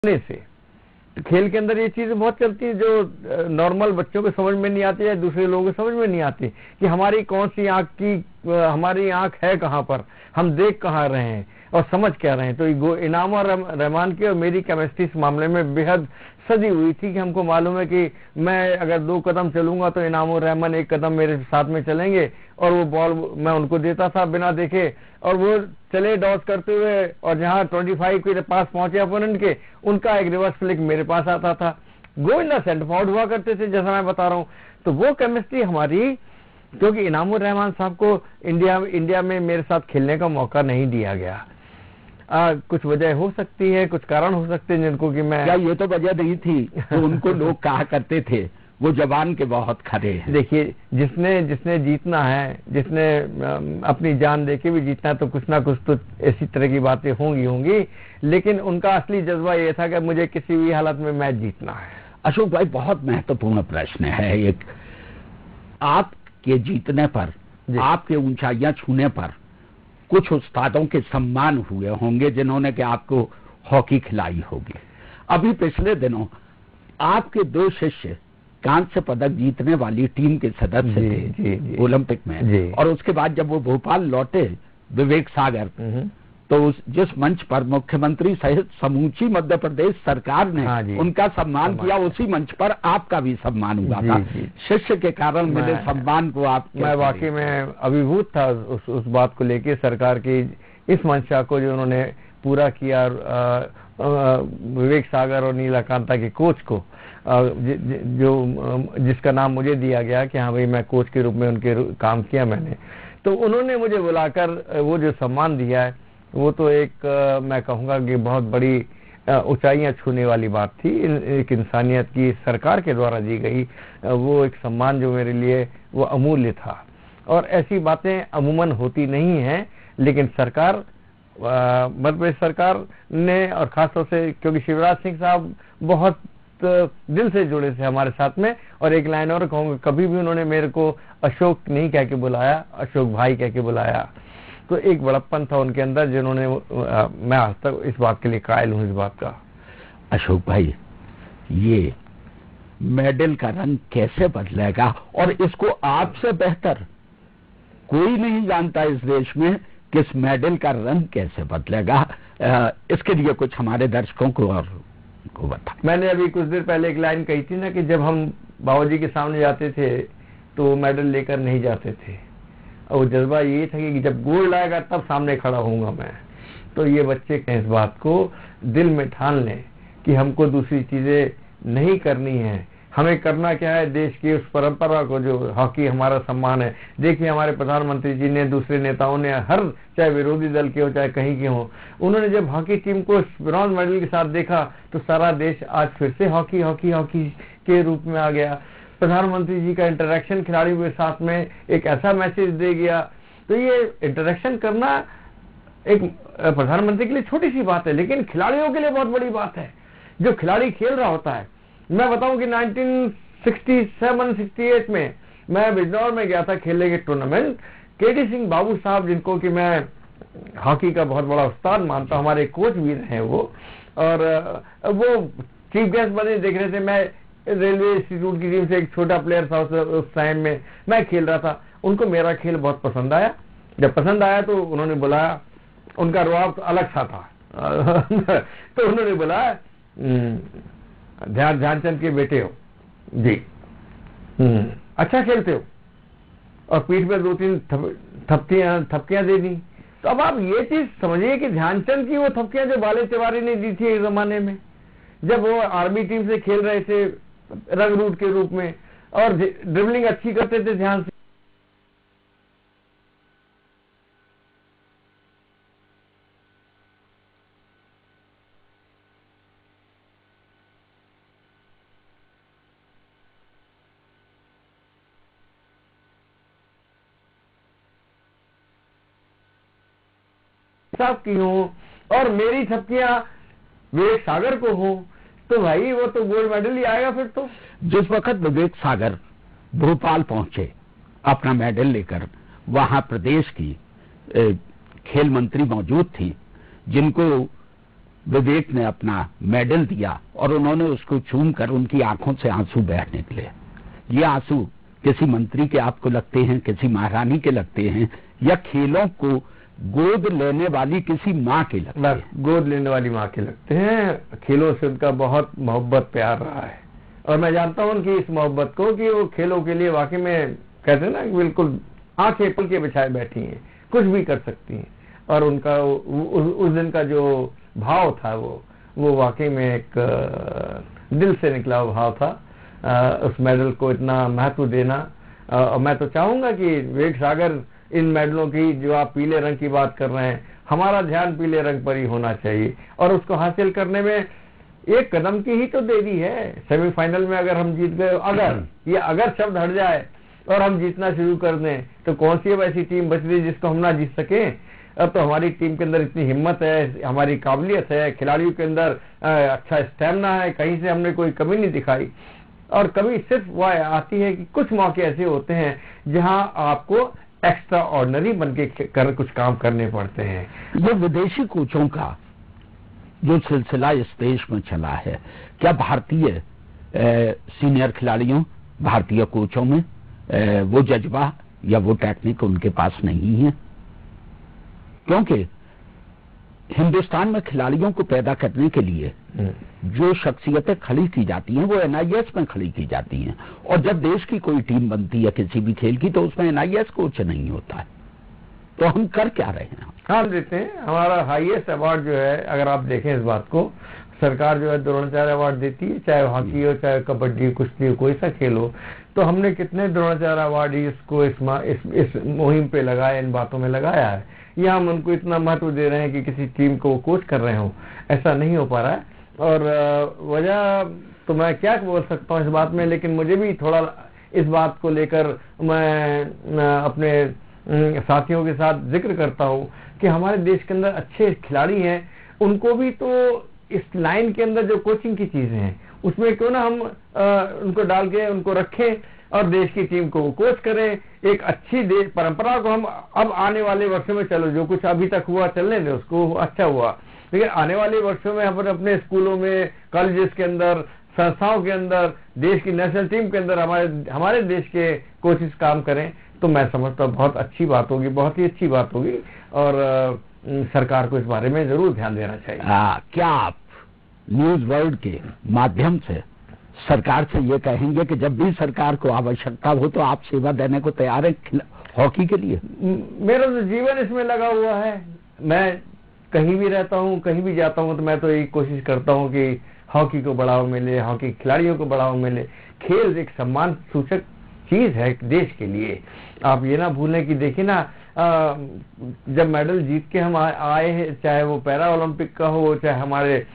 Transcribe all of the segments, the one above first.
से। तो खेल के अंदर ये चीजें बहुत चलती है जो नॉर्मल बच्चों को समझ में नहीं आती है, दूसरे लोगों को समझ में नहीं आती कि हमारी कौन सी आंख की हमारी आंख है कहाँ पर, हम देख कहाँ रहे हैं और समझ क्या रहे हैं। तो इनाम और रहमान की और मेरी केमिस्ट्री इस मामले में बेहद सजी हुई थी कि हमको मालूम है कि मैं अगर 2 कदम चलूंगा तो इनाम और रहमान 1 कदम मेरे साथ में चलेंगे, और वो बॉल मैं उनको देता था बिना देखे, और वो चले डॉस करते हुए, और जहां 25 के पास पहुंचे अपोनेंट के, उनका एक रिवर्स फ्लिक मेरे पास आता था। गोविंदा सेंटर फॉरवर्ड हुआ करते थे जैसा मैं बता रहा हूं। तो वो केमिस्ट्री हमारी, क्योंकि इनामुर रहमान साहब को इंडिया में मेरे साथ खेलने का मौका नहीं दिया गया। कुछ वजह हो सकती है, कुछ कारण हो सकते हैं जिनको कि मैं, क्या ये तो वजह नहीं थी तो उनको लोग कहा करते थे वो जवान के बहुत खरे हैं। देखिए, जिसने जीतना है, जिसने अपनी जान देके भी जीतना है, तो कुछ ना कुछ तो ऐसी तरह की बातें होंगी, लेकिन उनका असली जज्बा ये था कि मुझे किसी भी हालत में मैच जीतना है। अशोक भाई, बहुत महत्वपूर्ण प्रश्न है एक। आपके जीतने पर, आपके ऊंचाइयां छूने पर कुछ उस्तादों के सम्मान हुए होंगे जिन्होंने कि आपको हॉकी खिलाई होगी। अभी पिछले दिनों आपके 2 शिष्य कांस्य पदक जीतने वाली टीम के सदस्य थे ओलंपिक में, और उसके बाद जब वो भोपाल लौटे, विवेक सागर, तो जिस मंच पर मुख्यमंत्री सहित समूची मध्य प्रदेश सरकार ने उनका सम्मान किया, उसी मंच पर आपका भी सम्मान हुआ था। शिष्य के कारण मिले सम्मान को आप, मैं वाकई में अभिभूत था उस बात को लेके, सरकार की इस मंशा को जो उन्होंने पूरा किया। विवेक सागर और नीलाकांता के कोच को, जिसका नाम मुझे दिया गया कि हाँ भाई मैं कोच के रूप में उनके काम किया मैंने, तो उन्होंने मुझे बुलाकर वो जो सम्मान दिया है, वो तो एक मैं कहूँगा कि बहुत बड़ी ऊंचाइयां छूने वाली बात थी। एक इंसानियत की सरकार के द्वारा दी गई वो एक सम्मान जो मेरे लिए वो अमूल्य था। और ऐसी बातें अमूमन होती नहीं हैं, लेकिन सरकार, मध्य प्रदेश सरकार ने, और खासतौर से क्योंकि शिवराज सिंह साहब बहुत दिल से जुड़े थे हमारे साथ में, और एक लाइन और कहूँगा, कभी भी उन्होंने मेरे को अशोक नहीं कह के बुलाया, अशोक भाई कह के बुलाया। तो एक बड़प्पन था उनके अंदर जिन्होंने, मैं आज तक इस बात के लिए कायल हूं इस बात का। अशोक भाई, ये मेडल का रंग कैसे बदलेगा, और इसको आपसे बेहतर कोई नहीं जानता इस देश में कि इस मेडल का रंग कैसे बदलेगा। इसके लिए कुछ हमारे दर्शकों को और को बता। मैंने अभी कुछ देर पहले एक लाइन कही थी ना कि जब हम बाबूजी के सामने जाते थे तो मेडल लेकर नहीं जाते थे, और जज्बा ये था कि जब गोल्ड आएगा तब सामने खड़ा होऊंगा मैं। तो ये बच्चे इस बात को दिल में ठान लें कि हमको दूसरी चीजें नहीं करनी है, हमें करना क्या है, देश की उस परंपरा को जो हॉकी हमारा सम्मान है। देखिए, हमारे प्रधानमंत्री जी ने, दूसरे नेताओं ने, हर चाहे विरोधी दल के हो चाहे कहीं के हो, उन्होंने जब हॉकी टीम को ब्रॉन्ज मेडल के साथ देखा तो सारा देश आज फिर से हॉकी हॉकी हॉकी के रूप में आ गया। प्रधानमंत्री जी का इंटरेक्शन खिलाड़ियों के साथ में एक ऐसा मैसेज दे गया। तो ये इंटरेक्शन करना एक प्रधानमंत्री के लिए छोटी सी बात है, लेकिन खिलाड़ियों के लिए बहुत बड़ी बात है। जो खिलाड़ी खेल रहा होता है, मैं बताऊं कि 1967-68 में मैं बिजनौर में गया था खेलने के टूर्नामेंट। केडी सिंह बाबू साहब, जिनको कि मैं हॉकी का बहुत बड़ा उस्ताद मानता हूं, हमारे कोच भी रहे वो, और वो चीफ गेस्ट बने देख रहे थे। मैं रेलवे इंस्टीट्यूट की टीम से एक छोटा प्लेयर था उस टाइम में मैं खेल रहा था। उनको मेरा खेल बहुत पसंद आया। जब पसंद आया तो उन्होंने बुलाया, उनका रुआब तो अलग सा था तो उन्होंने बुलाया, ध्यानचंद के बेटे हो जी, अच्छा खेलते हो, और पीठ पे 2-3 थपकियां दे दी। तो अब आप ये चीज समझिए कि ध्यानचंद की वो थपकियां जो बाले तिवारी ने दी थी एक जमाने में, जब वो आर्मी टीम से खेल रहे थे रंग रूट के रूप में, और ड्रिबलिंग अच्छी करते थे ध्यान से। साहब की हो और मेरी थपकियां विवेक सागर को हो, तो भाई वो तो गोल्ड मेडल ही आएगा फिर तो। जिस वक्त विवेक सागर भोपाल पहुंचे अपना मेडल लेकर, वहां प्रदेश की खेल मंत्री मौजूद थी, जिनको विवेक ने अपना मेडल दिया और उन्होंने उसको चूम कर उनकी आंखों से आंसू बह निकले। ये आंसू किसी मंत्री के आपको लगते हैं, किसी महारानी के लगते हैं, या खेलों को गोद लेने वाली किसी माँ के लगते हैं? गोद लेने वाली माँ के लगते हैं। खेलों से उनका बहुत मोहब्बत प्यार रहा है और मैं जानता हूँ उनकी इस मोहब्बत को कि वो खेलों के लिए वाकई में कहते हैं ना बिल्कुल आंखें पुल के बिछाए बैठी हैं, कुछ भी कर सकती हैं। और उनका उस दिन का जो भाव था वो वाकई में एक दिल से निकला हुआ भाव था। उस मेडल को इतना महत्व देना। और मैं तो चाहूंगा कि विवेक सागर इन मेडलों की, जो आप पीले रंग की बात कर रहे हैं, हमारा ध्यान पीले रंग पर ही होना चाहिए। और उसको हासिल करने में एक कदम की ही तो देरी है। सेमीफाइनल में अगर हम जीत गए, अगर शब्द हट जाए और हम जीतना शुरू कर दें तो कौन सी अब ऐसी टीम बच रही जिसको हम ना जीत सके। अब तो हमारी टीम के अंदर इतनी हिम्मत है, हमारी काबिलियत है, खिलाड़ियों के अंदर अच्छा स्टैमिना है, कहीं से हमने कोई कमी नहीं दिखाई। और कभी सिर्फ वह आती है कि कुछ मौके ऐसे होते हैं जहां आपको एक्स्ट्रा ऑर्डिनरी बन के कुछ काम करने पड़ते हैं। ये विदेशी कोचों का जो सिलसिला इस देश में चला है, क्या भारतीय सीनियर खिलाड़ियों, भारतीय कोचों में वो जज्बा या वो टेक्निक उनके पास नहीं है? क्योंकि हिंदुस्तान में खिलाड़ियों को पैदा करने के लिए जो शख्सियतें खड़ी की जाती हैं वो एनआईएस में खड़ी की जाती हैं, और जब देश की कोई टीम बनती है किसी भी खेल की तो उसमें एनआईएस कोच नहीं होता है। तो हम कर क्या रहे हैं? हम देते हैं हमारा हाईएस्ट अवार्ड जो है, अगर आप देखें इस बात को, सरकार जो है द्रोणाचार्य अवार्ड देती है, चाहे हॉकी हो, चाहे कबड्डी, कुश्ती हो, कोई सा खेल हो। तो हमने कितने द्रोणाचार्य अवार्ड इसको इस मुहिम पे लगाया, इन बातों में लगाया है। या हम उनको इतना महत्व दे रहे हैं कि किसी टीम को कोच कर रहे हो, ऐसा नहीं हो पा रहा है। और वजह तो मैं क्या बोल सकता हूँ इस बात में, लेकिन मुझे भी थोड़ा इस बात को लेकर मैं अपने साथियों के साथ जिक्र करता हूँ कि हमारे देश के अंदर अच्छे खिलाड़ी हैं, उनको भी तो इस लाइन के अंदर जो कोचिंग की चीजें हैं उसमें क्यों ना हम उनको डाल के उनको रखें और देश की टीम को कोच करें। एक अच्छी देश परंपरा को हम अब आने वाले वर्षों में, चलो जो कुछ अभी तक हुआ चलने दें, उसको अच्छा हुआ, लेकिन आने वाले वर्षों में हम अपने स्कूलों में, कॉलेजेस के अंदर, संस्थाओं के अंदर, देश की नेशनल टीम के अंदर हमारे देश के कोचेस काम करें तो मैं समझता हूँ बहुत अच्छी बात होगी, बहुत ही अच्छी बात होगी। और सरकार को इस बारे में जरूर ध्यान देना चाहिए। क्या आप न्यूज वर्ल्ड के माध्यम से सरकार से ये कहेंगे कि जब भी सरकार को आवश्यकता हो तो आप सेवा देने को तैयार हैं हॉकी के लिए? मेरा तो जीवन इसमें लगा हुआ है। मैं कहीं भी रहता हूँ, कहीं भी जाता हूँ तो मैं तो यही कोशिश करता हूँ कि हॉकी को बढ़ावा मिले, हॉकी खिलाड़ियों को बढ़ावा मिले। खेल एक सम्मान सूचक चीज है देश के लिए। आप ये ना भूलें कि देखिए ना, जब मेडल जीत के हम आए हैं, चाहे वो पैरा ओलंपिक का हो, चाहे हमारे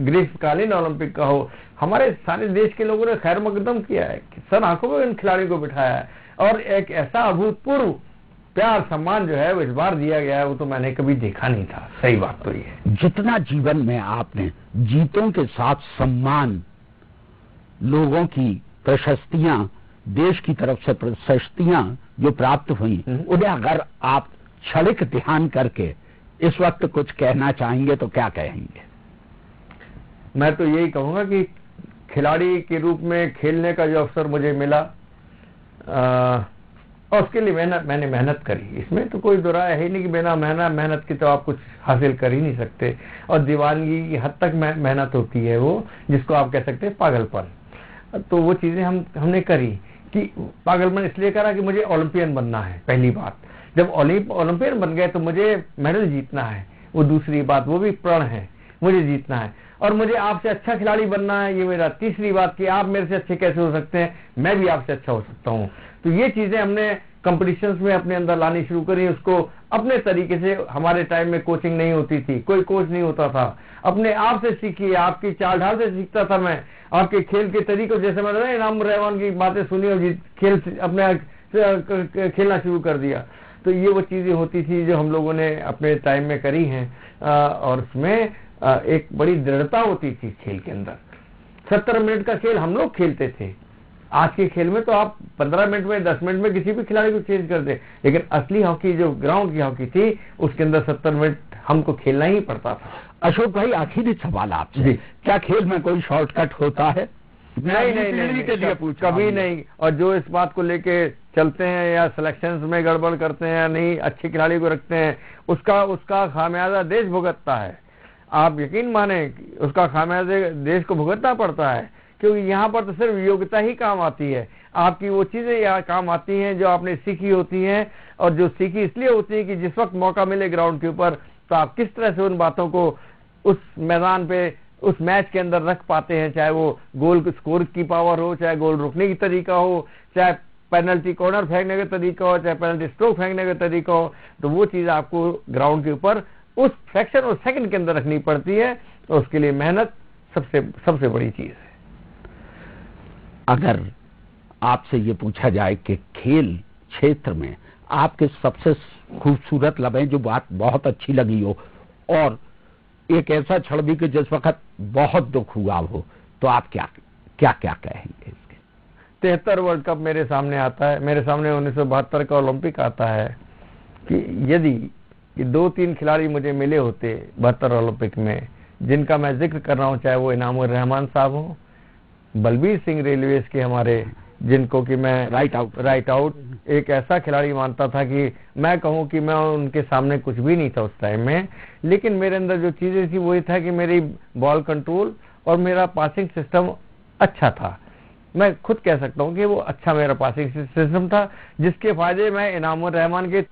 ग्रीष्मकालीन ओलंपिक का हो, हमारे सारे देश के लोगों ने खैर मकदम किया है, सर आंखों में इन खिलाड़ियों को बिठाया है। और एक ऐसा अभूतपूर्व प्यार सम्मान जो है वो इस बार दिया गया है, वो तो मैंने कभी देखा नहीं था। सही बात तो ये है। जितना जीवन में आपने जीतों के साथ सम्मान, लोगों की प्रशस्तियां, देश की तरफ से प्रशस्तियां जो प्राप्त हुई, उन्हें अगर आप क्षणिक ध्यान करके इस वक्त कुछ कहना चाहेंगे तो क्या कहेंगे? मैं तो यही कहूंगा कि खिलाड़ी के रूप में खेलने का जो अवसर मुझे मिला, और उसके लिए मैंने मेहनत करी, इसमें तो कोई दुराय है ही नहीं कि बिना मेहनत की तो आप कुछ हासिल कर ही नहीं सकते। और दीवानगी की हद तक मेहनत होती है, वो जिसको आप कह सकते हैं पागलपन। तो वो चीजें हमने करी कि पागलपन इसलिए करा कि मुझे ओलंपियन बनना है, पहली बात। जब ओलंपियन बन गए तो मुझे मेडल जीतना है, वो दूसरी बात, वो भी प्रण है, मुझे जीतना है। और मुझे आपसे अच्छा खिलाड़ी बनना है, ये मेरा तीसरी बात कि आप मेरे से अच्छे कैसे हो सकते हैं, मैं भी आपसे अच्छा हो सकता हूँ। तो ये चीजें हमने कॉम्पिटिशंस में अपने अंदर लानी शुरू करी, उसको अपने तरीके से। हमारे टाइम में कोचिंग नहीं होती थी, कोई कोच नहीं होता था, अपने आप से सीखी, आपकी चाल ढाल से सीखता था मैं, आपके खेल के तरीकों, जैसे मैंने इनाम रहमान की बातें सुनी और खेल अपने खेलना शुरू कर दिया। तो ये वो चीजें होती थी जो हम लोगों ने अपने टाइम में करी हैं, और उसमें एक बड़ी दृढ़ता होती थी खेल के अंदर। 70 मिनट का खेल हम लोग खेलते थे, आज के खेल में तो आप 15 मिनट में, 10 मिनट में किसी भी खिलाड़ी को चेंज कर दे, लेकिन असली हॉकी जो ग्राउंड की हॉकी थी उसके अंदर 70 मिनट हमको खेलना ही पड़ता था। अशोक भाई, आखिरी सवाल आपसे, क्या खेल में कोई शॉर्टकट होता है? नहीं, कभी नहीं। और जो इस बात को लेके चलते हैं या सिलेक्शंस में गड़बड़ करते हैं या नहीं अच्छे खिलाड़ी को रखते हैं, उसका खामियाजा देश भुगतता है। आप यकीन माने उसका खामियाजा देश को भुगतना पड़ता है, क्योंकि यहाँ पर तो सिर्फ योग्यता ही काम आती है। आपकी वो चीजें यहाँ काम आती हैं जो आपने सीखी होती हैं, और जो सीखी इसलिए होती है कि जिस वक्त मौका मिले ग्राउंड के ऊपर तो आप किस तरह से उन बातों को उस मैदान पे उस मैच के अंदर रख पाते हैं, चाहे वो गोल स्कोर की पावर हो, चाहे गोल रोकने की तरीका हो, चाहे पेनल्टी कॉर्नर फेंकने का तरीका हो, चाहे पेनल्टी स्ट्रोक फेंकने का तरीका हो, तो वो चीज आपको ग्राउंड के ऊपर उस फ्रैक्शन और सेकंड के अंदर रखनी पड़ती है। तो उसके लिए मेहनत सबसे बड़ी चीज है। अगर आपसे ये पूछा जाए कि खेल क्षेत्र में आपके सबसे खूबसूरत लम्हे, जो बात बहुत अच्छी लगी हो, और एक ऐसा क्षण भी कि जिस वक्त बहुत दुख हुआ हो, तो आप क्या कहेंगे इसके? 73 वर्ल्ड कप मेरे सामने आता है, मेरे सामने 1972 का ओलंपिक आता है, कि यदि 2-3 खिलाड़ी मुझे मिले होते 72 ओलंपिक में, जिनका मैं जिक्र कर रहा हूं, चाहे वो इनामुर रहमान साहब हो, बलबीर सिंह रेलवेज के हमारे, जिनको कि मैं राइट आउट एक ऐसा खिलाड़ी मानता था कि मैं कहूं कि मैं उनके सामने कुछ भी नहीं था उस टाइम में, लेकिन मेरे अंदर जो चीजें थी वो ये था कि मेरी बॉल कंट्रोल और मेरा पासिंग सिस्टम अच्छा था। मैं खुद कह सकता हूं कि वो अच्छा मेरा पासिंग सिस्टम था, जिसके फायदे मैं इनामुर रहमान के